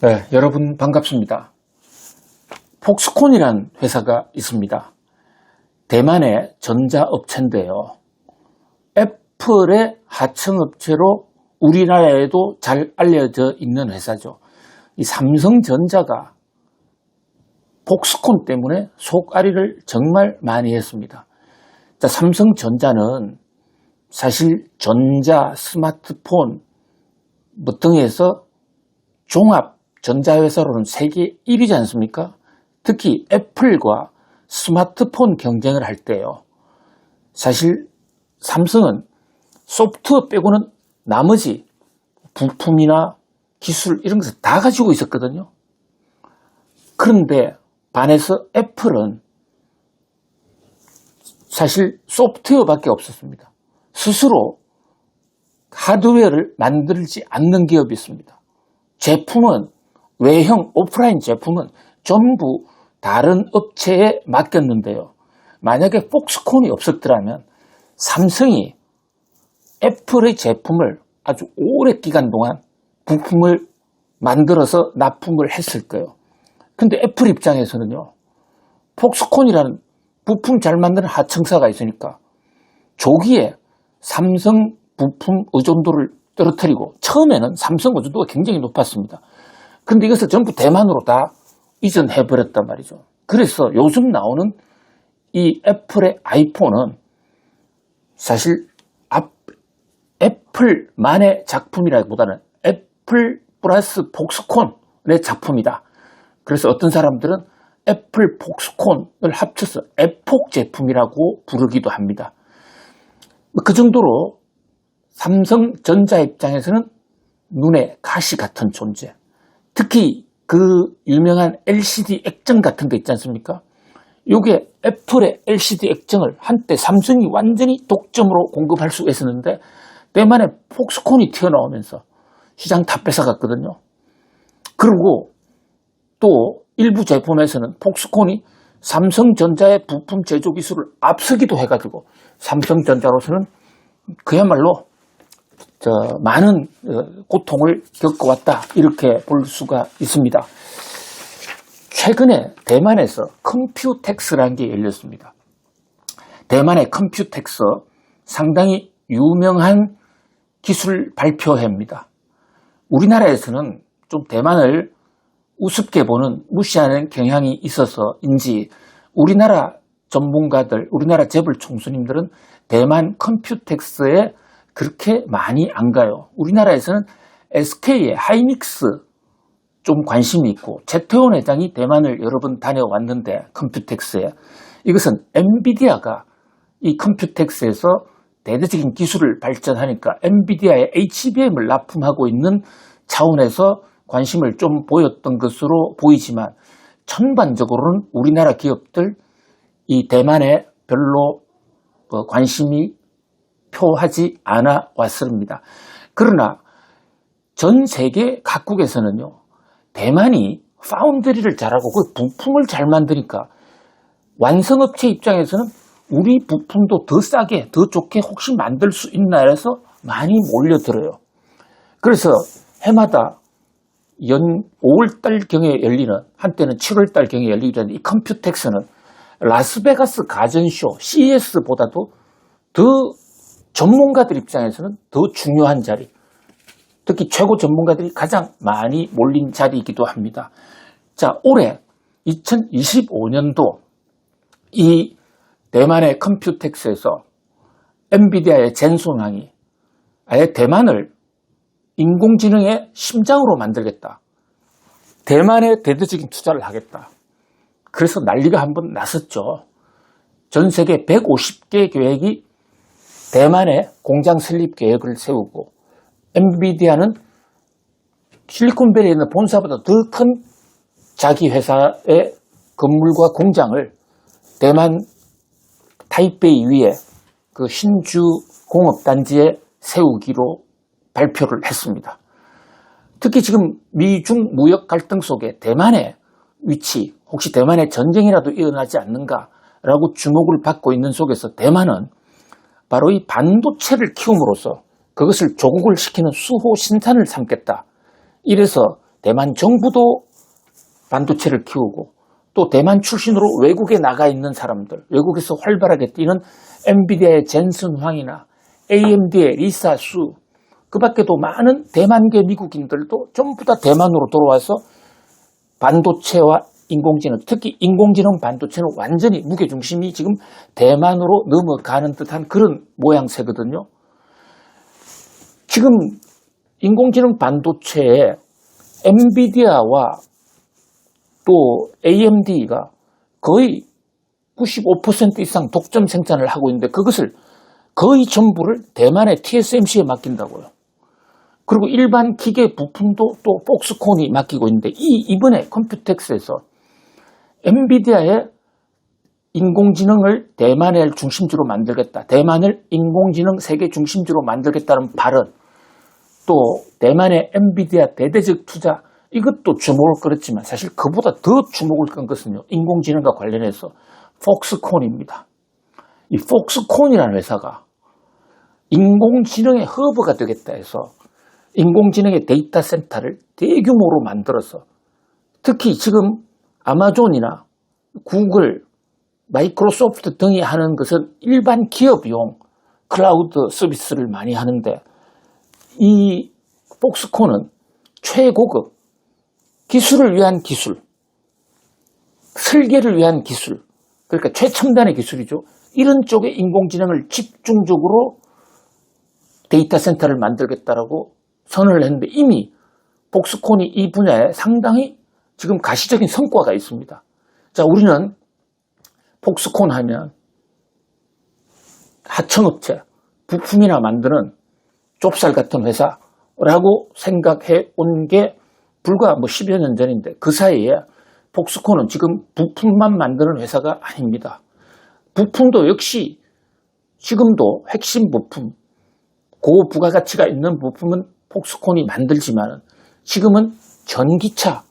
네, 여러분 반갑습니다. 폭스콘이라는 회사가 있습니다. 대만의 전자업체인데요. 애플의 하청업체로 우리나라에도 잘 알려져 있는 회사죠. 이 삼성전자가 폭스콘 때문에 속앓이를 정말 많이 했습니다. 자, 삼성전자는 사실 전자, 스마트폰 등에서 종합 전자회사로는 세계 1위지 않습니까? 특히 애플과 스마트폰 경쟁을 할 때요. 사실 삼성은 소프트웨어 빼고는 나머지 부품이나 기술 이런 것을 다 가지고 있었거든요. 그런데 반해서 애플은 사실 소프트웨어밖에 없었습니다. 스스로 하드웨어를 만들지 않는 기업이 있습니다. 제품은 외형, 오프라인 제품은 전부 다른 업체에 맡겼는데요. 만약에 폭스콘이 없었더라면 삼성이 애플의 제품을 아주 오랜 기간 동안 부품을 만들어서 납품을 했을 거예요. 근데 애플 입장에서는요, 폭스콘이라는 부품 잘 만드는 하청사가 있으니까 조기에 삼성 부품 의존도를 떨어뜨리고, 처음에는 삼성 의존도가 굉장히 높았습니다. 근데 이것을 전부 대만으로 다 이전해버렸단 말이죠. 그래서 요즘 나오는 이 애플의 아이폰은 사실 애플만의 작품이라기보다는 애플 플러스 폭스콘의 작품이다. 그래서 어떤 사람들은 애플 폭스콘을 합쳐서 애폭 제품이라고 부르기도 합니다. 그 정도로 삼성전자 입장에서는 눈에 가시 같은 존재. 특히 그 유명한 LCD 액정 같은 거 있지 않습니까? 이게 애플의 LCD 액정을 한때 삼성이 완전히 독점으로 공급할 수 있었는데 때만에 폭스콘이 튀어나오면서 시장 다 뺏어갔거든요. 그리고 또 일부 제품에서는 폭스콘이 삼성전자의 부품 제조 기술을 앞서기도 해가지고 삼성전자로서는 그야말로 많은 고통을 겪어왔다, 이렇게 볼 수가 있습니다. 최근에 대만에서 컴퓨텍스라는 게 열렸습니다. 대만의 컴퓨텍스 상당히 유명한 기술 발표회입니다. 우리나라에서는 좀 대만을 우습게 보는, 무시하는 경향이 있어서인지 우리나라 전문가들, 우리나라 재벌 총수님들은 대만 컴퓨텍스에 그렇게 많이 안 가요. 우리나라에서는 SK의 하이닉스 좀 관심이 있고, 최태원 회장이 대만을 여러 번 다녀왔는데 컴퓨텍스에, 이것은 엔비디아가 이 컴퓨텍스에서 대대적인 기술을 발전하니까 엔비디아의 HBM을 납품하고 있는 차원에서 관심을 좀 보였던 것으로 보이지만, 전반적으로는 우리나라 기업들 이 대만에 별로 관심이 표하지 않아 왔습니다. 그러나 전 세계 각국에서는요, 대만이 파운드리를 잘하고 그 부품을 잘 만드니까 완성업체 입장에서는 우리 부품도 더 싸게, 더 좋게 혹시 만들 수 있나 해서 많이 몰려들어요. 그래서 해마다 5월달경에 열리는, 한때는 7월달경에 열리는 이 컴퓨텍스는 라스베가스 가전쇼 CES보다도 더 전문가들 입장에서는 더 중요한 자리, 특히 최고 전문가들이 가장 많이 몰린 자리이기도 합니다. 자, 올해 2025년도 이 대만의 컴퓨텍스에서 엔비디아의 젠슨 황이 아예 대만을 인공지능의 심장으로 만들겠다, 대만에 대대적인 투자를 하겠다, 그래서 난리가 한번 났었죠. 전 세계 150개 계획이 대만에 공장 설립 계획을 세우고, 엔비디아는 실리콘밸리에 있는 본사보다 더 큰 자기 회사의 건물과 공장을 대만 타이베이 위에 그 신주 공업단지에 세우기로 발표를 했습니다. 특히 지금 미중 무역 갈등 속에 대만의 위치, 혹시 대만에 전쟁이라도 일어나지 않는가라고 주목을 받고 있는 속에서 대만은 바로 이 반도체를 키움으로써 그것을 조국을 시키는 수호 신산을 삼겠다. 이래서 대만 정부도 반도체를 키우고 또 대만 출신으로 외국에 나가 있는 사람들, 외국에서 활발하게 뛰는 엔비디아의 젠슨 황이나 AMD의 리사 수, 그 밖에도 많은 대만계 미국인들도 전부 다 대만으로 돌아와서 반도체와 인공지능, 특히 인공지능 반도체는 완전히 무게중심이 지금 대만으로 넘어가는 듯한 그런 모양새거든요. 지금 인공지능 반도체에 엔비디아와 또 AMD가 거의 95% 이상 독점 생산을 하고 있는데 그것을 거의 전부를 대만의 TSMC에 맡긴다고요. 그리고 일반 기계 부품도 또 폭스콘이 맡기고 있는데 이번에 컴퓨텍스에서 엔비디아의 인공지능을 대만을 중심지로 만들겠다. 대만을 인공지능 세계 중심지로 만들겠다는 발언. 또 대만의 엔비디아 대대적 투자. 이것도 주목을 끌었지만 사실 그보다 더 주목을 끈 것은요. 인공지능과 관련해서 폭스콘입니다. 이 폭스콘이라는 회사가 인공지능의 허브가 되겠다 해서 인공지능의 데이터 센터를 대규모로 만들어서 특히 지금 아마존이나 구글, 마이크로소프트 등이 하는 것은 일반 기업용 클라우드 서비스를 많이 하는데 이 폭스콘은 최고급 기술을 위한 기술, 설계를 위한 기술, 그러니까 최첨단의 기술이죠. 이런 쪽의 인공지능을 집중적으로 데이터 센터를 만들겠다라고 선언을 했는데 이미 폭스콘이 이 분야에 상당히 지금 가시적인 성과가 있습니다. 자, 우리는 폭스콘 하면 하청업체, 부품이나 만드는 좁쌀 같은 회사라고 생각해 온 게 불과 10여 년 전인데 그 사이에 폭스콘은 지금 부품만 만드는 회사가 아닙니다. 부품도 역시 지금도 핵심 부품, 고부가가치가 있는 부품은 폭스콘이 만들지만 지금은 전기차,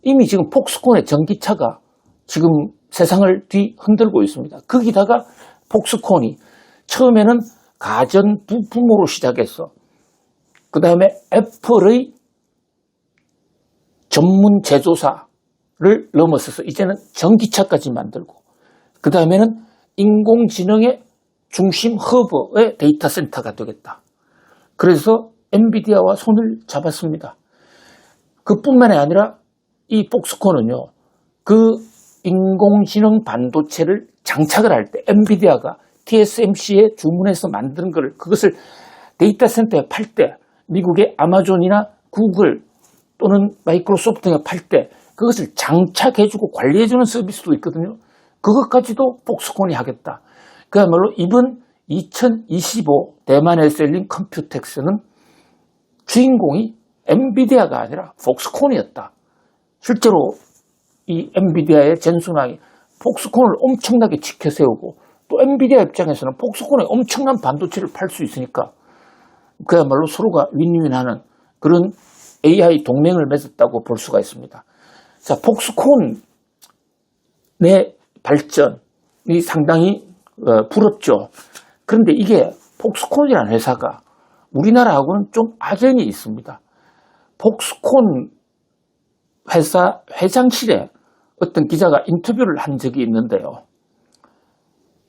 이미 지금 폭스콘의 전기차가 지금 세상을 뒤흔들고 있습니다. 거기다가 폭스콘이 처음에는 가전 부품으로 시작해서 그 다음에 애플의 전문 제조사를 넘어서서 이제는 전기차까지 만들고 그 다음에는 인공지능의 중심 허브의 데이터 센터가 되겠다. 그래서 엔비디아와 손을 잡았습니다. 그뿐만이 아니라 이 폭스콘은요, 그 인공지능 반도체를 장착을 할 때 엔비디아가 TSMC에 주문해서 만든 그것을 데이터 센터에 팔 때 미국의 아마존이나 구글 또는 마이크로소프트 등에 팔 때 그것을 장착해주고 관리해주는 서비스도 있거든요. 그것까지도 폭스콘이 하겠다. 그야말로 이번 2025 대만에서 열린 컴퓨텍스는 주인공이 엔비디아가 아니라 폭스콘이었다. 실제로 이 엔비디아의 젠슨왕이 폭스콘을 엄청나게 지켜세우고 또 엔비디아 입장에서는 폭스콘에 엄청난 반도체를 팔 수 있으니까 그야말로 서로가 윈윈하는 그런 AI 동맹을 맺었다고 볼 수가 있습니다. 자, 폭스콘의 발전이 상당히 부럽죠. 그런데 이게 폭스콘이라는 회사가 우리나라하고는 좀 악연이 있습니다. 폭스콘 회사 회장실에 어떤 기자가 인터뷰를 한 적이 있는데요.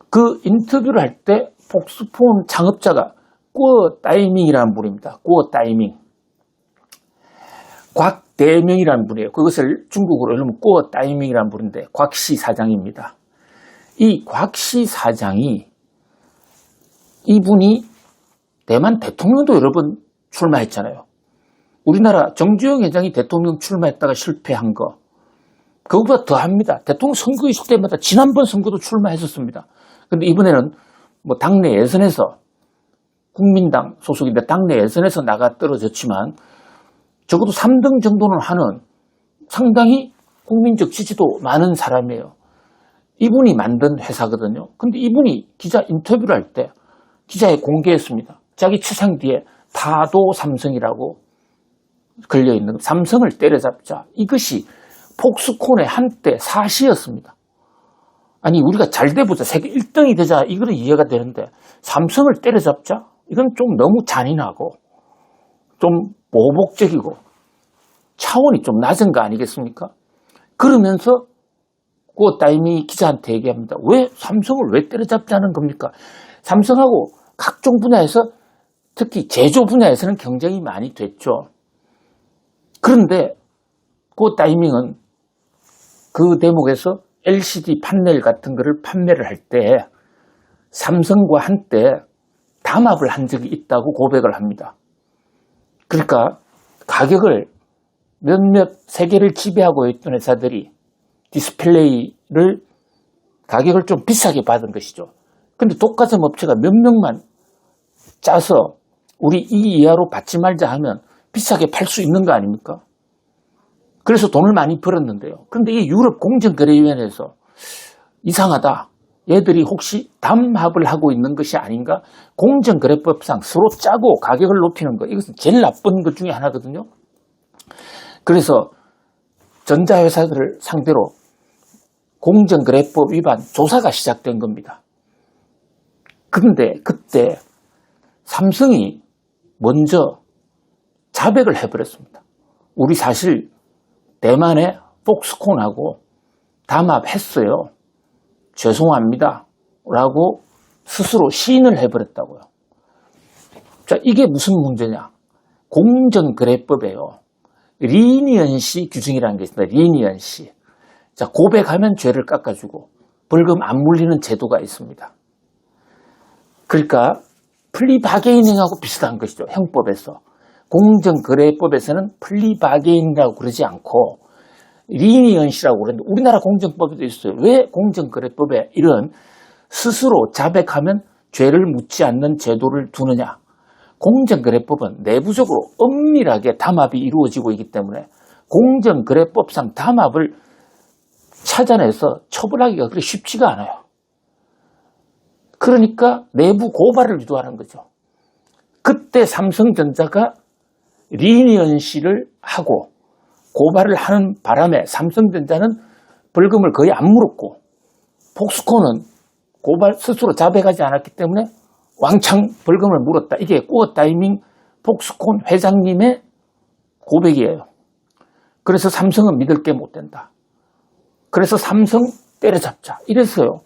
그 인터뷰를 할 때 폭스콘 창업자가 꾸어 따이밍이라는 분입니다. 꾸어 따이밍. 곽대명이라는 분이에요. 그것을 중국어로 읽으면 꾸어 따이밍이라는 분인데 곽씨 사장입니다. 이 곽씨 사장이 이분이 대만 대통령도 여러 번 출마했잖아요. 우리나라 정주영 회장이 대통령 출마했다가 실패한 거. 그거보다 더합니다. 대통령 선거 있을 때마다 지난번 선거도 출마했었습니다. 그런데 이번에는 당내 예선에서 국민당 소속인데 당내 예선에서 나가 떨어졌지만 적어도 3등 정도는 하는 상당히 국민적 지지도 많은 사람이에요. 이분이 만든 회사거든요. 근데 이분이 기자 인터뷰를 할 때 기자에 공개했습니다. 자기 추상 뒤에 다도 삼성이라고 걸려있는 삼성을 때려잡자. 이것이 폭스콘의 한때 사시였습니다. 아니 우리가 잘 돼보자. 세계 1등이 되자. 이거는 이해가 되는데 삼성을 때려잡자? 이건 좀 너무 잔인하고 좀 보복적이고 차원이 좀 낮은 거 아니겠습니까? 그러면서 그 다이미 기자한테 얘기합니다. 왜 삼성을 왜 때려잡자는 겁니까? 삼성하고 각종 분야에서 특히 제조 분야에서는 경쟁이 많이 됐죠. 그런데 그 타이밍은 그 대목에서 LCD 판넬 같은 거를 판매를 할 때 삼성과 한때 담합을 한 적이 있다고 고백을 합니다. 그러니까 가격을 몇몇 세계를 지배하고 있던 회사들이 디스플레이를 가격을 좀 비싸게 받은 것이죠. 근데 독과점 업체가 몇 명만 짜서 우리 이 이하로 받지 말자 하면 비싸게 팔 수 있는 거 아닙니까? 그래서 돈을 많이 벌었는데요. 그런데 이 유럽 공정거래위원회에서 이상하다. 얘들이 혹시 담합을 하고 있는 것이 아닌가? 공정거래법상 서로 짜고 가격을 높이는 거. 이것은 제일 나쁜 것 중에 하나거든요. 그래서 전자회사들을 상대로 공정거래법 위반 조사가 시작된 겁니다. 그런데 그때 삼성이 먼저 자백을 해버렸습니다. 우리 사실 대만의 폭스콘하고 담합했어요. 죄송합니다. 라고 스스로 시인을 해버렸다고요. 자, 이게 무슨 문제냐? 공정거래법에요. 리니언시 규정이라는 게 있습니다. 리니언시. 자, 고백하면 죄를 깎아주고 벌금 안 물리는 제도가 있습니다. 그러니까 플리바게이닝하고 비슷한 것이죠. 형법에서. 공정거래법에서는 플리바게이닝이라고 그러지 않고 리니언시라고 그러는데 우리나라 공정법에도 있어요. 왜 공정거래법에 이런 스스로 자백하면 죄를 묻지 않는 제도를 두느냐? 공정거래법은 내부적으로 엄밀하게 담합이 이루어지고 있기 때문에 공정거래법상 담합을 찾아내서 처벌하기가 그렇게 쉽지가 않아요. 그러니까 내부 고발을 유도하는 거죠. 그때 삼성전자가 리니언시를 하고 고발을 하는 바람에 삼성전자는 벌금을 거의 안 물었고 폭스콘은 고발 스스로 자백하지 않았기 때문에 왕창 벌금을 물었다. 이게 꾸어 타이밍 폭스콘 회장님의 고백이에요. 그래서 삼성은 믿을 게 못 된다. 그래서 삼성 때려잡자. 이래서요.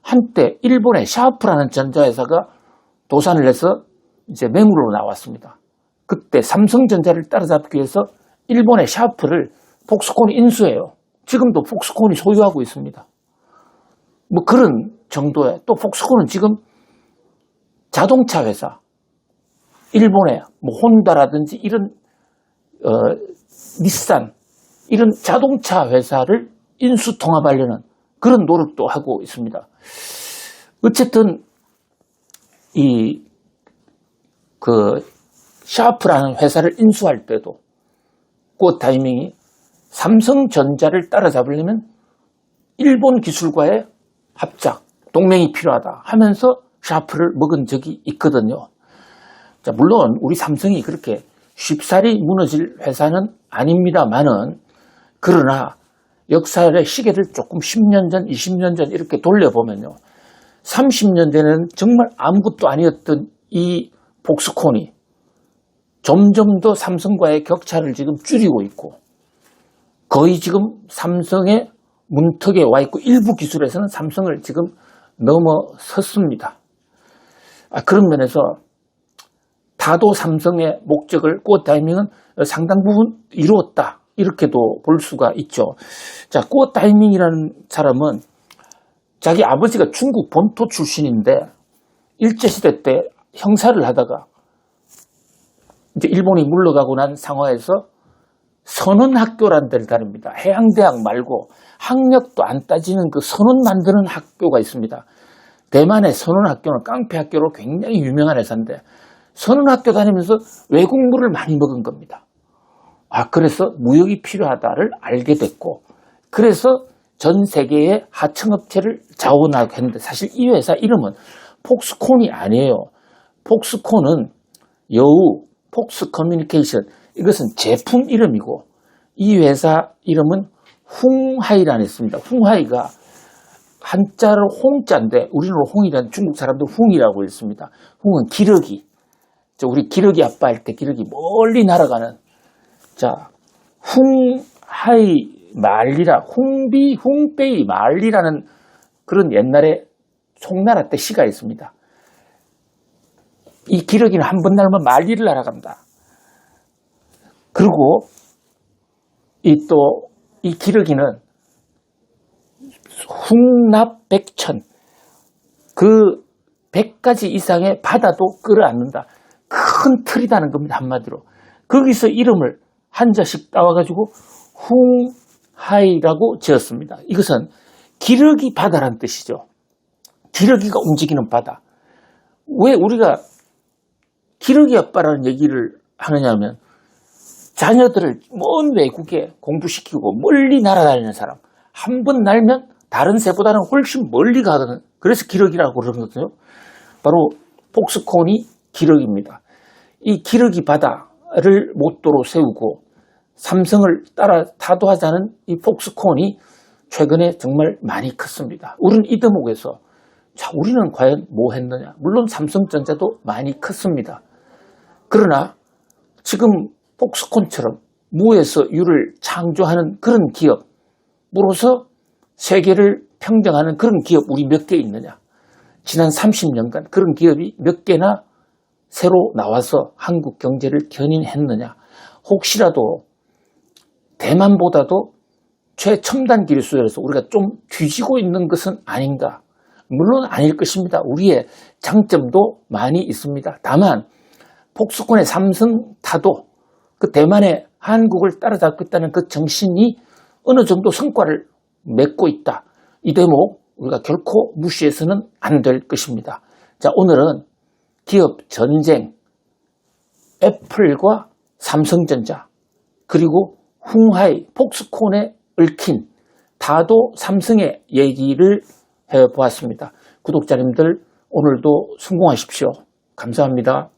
한때 일본의 샤프라는 전자회사가 도산을 해서 이제 매물로 나왔습니다. 그때 삼성전자를 따라잡기 위해서 일본의 샤프를 폭스콘이 인수해요. 지금도 폭스콘이 소유하고 있습니다. 뭐 그런 정도의 또 폭스콘은 지금 자동차 회사, 일본의 뭐 혼다라든지 이런 닛산 이런 자동차 회사를 인수 통합하려는 그런 노력도 하고 있습니다. 어쨌든 샤프라는 회사를 인수할 때도 그 타이밍이 삼성전자를 따라잡으려면 일본 기술과의 합작, 동맹이 필요하다 하면서 샤프를 먹은 적이 있거든요. 자, 물론 우리 삼성이 그렇게 쉽사리 무너질 회사는 아닙니다만은 그러나 역사의 시계를 조금 10년 전, 20년 전 이렇게 돌려보면요. 30년 전에는 정말 아무것도 아니었던 이 폭스콘이 점점 더 삼성과의 격차를 지금 줄이고 있고 거의 지금 삼성의 문턱에 와 있고 일부 기술에서는 삼성을 지금 넘어섰습니다. 그런 면에서 다도 삼성의 목적을 그 타이밍은 상당 부분 이루었다. 이렇게도 볼 수가 있죠. 자, 그 타이밍이라는 사람은 자기 아버지가 중국 본토 출신인데 일제시대 때 형사를 하다가 이제 일본이 물러가고 난 상황에서 선원학교라는 데를 다닙니다. 해양대학 말고 학력도 안 따지는 그 선원 만드는 학교가 있습니다. 대만의 선원학교는 깡패학교로 굉장히 유명한 회사인데 선원학교 다니면서 외국물을 많이 먹은 겁니다. 그래서 무역이 필요하다를 알게 됐고 그래서 전 세계의 하청업체를 자원하게 했는데 사실 이 회사 이름은 폭스콘이 아니에요. 폭스콘은 여우, 폭스 커뮤니케이션 이것은 제품 이름이고 이 회사 이름은 훙하이라는 있습니다. 훙하이가 한자로 홍자인데 우리는 홍이라는 중국 사람들 훙이라고 읽습니다. 훙은 기러기. 우리 기러기 아빠 할 때 기러기 멀리 날아가는 자 헝하이 말리라, 헝베이 말리라는 그런 옛날에 송나라 때 시가 있습니다. 이 기러기는 한 번 날면 말리를 날아간다. 그리고 이 기러기는 훅납백천, 그 100가지 이상의 바다도 끌어안는다. 큰 틀이라는 겁니다, 한마디로. 거기서 이름을 한자씩 따와가지고 헝하이라고 지었습니다. 이것은 기러기 바다라는 뜻이죠. 기러기가 움직이는 바다. 왜 우리가 기러기 아빠라는 얘기를 하느냐면, 자녀들을 먼 외국에 공부시키고 멀리 날아다니는 사람, 한 번 날면 다른 새보다는 훨씬 멀리 가거든. 그래서 기러기라고 그러거든요. 바로 폭스콘이 기러기입니다. 이 기러기 바다를 모토로 세우고 삼성을 따라 타도하자는 이 폭스콘이 최근에 정말 많이 컸습니다. 우리는 이 대목에서 우리는 과연 뭐 했느냐? 물론 삼성전자도 많이 컸습니다. 그러나 지금 폭스콘처럼 무에서 유를 창조하는 그런 기업으로서 세계를 평정하는 그런 기업 우리 몇 개 있느냐? 지난 30년간 그런 기업이 몇 개나 새로 나와서 한국 경제를 견인했느냐? 혹시라도 대만보다도 최첨단 기술에서 우리가 좀 뒤지고 있는 것은 아닌가? 물론 아닐 것입니다. 우리의 장점도 많이 있습니다. 다만 폭스콘의 삼성 타도 그 대만의 한국을 따라잡겠다는 그 정신이 어느 정도 성과를 맺고 있다. 이 대목 우리가 결코 무시해서는 안 될 것입니다. 자, 오늘은 기업 전쟁, 애플과 삼성전자, 그리고 헝하이, 폭스콘에 얽힌 다도 삼성의 얘기를 해보았습니다. 구독자님들 오늘도 성공하십시오. 감사합니다.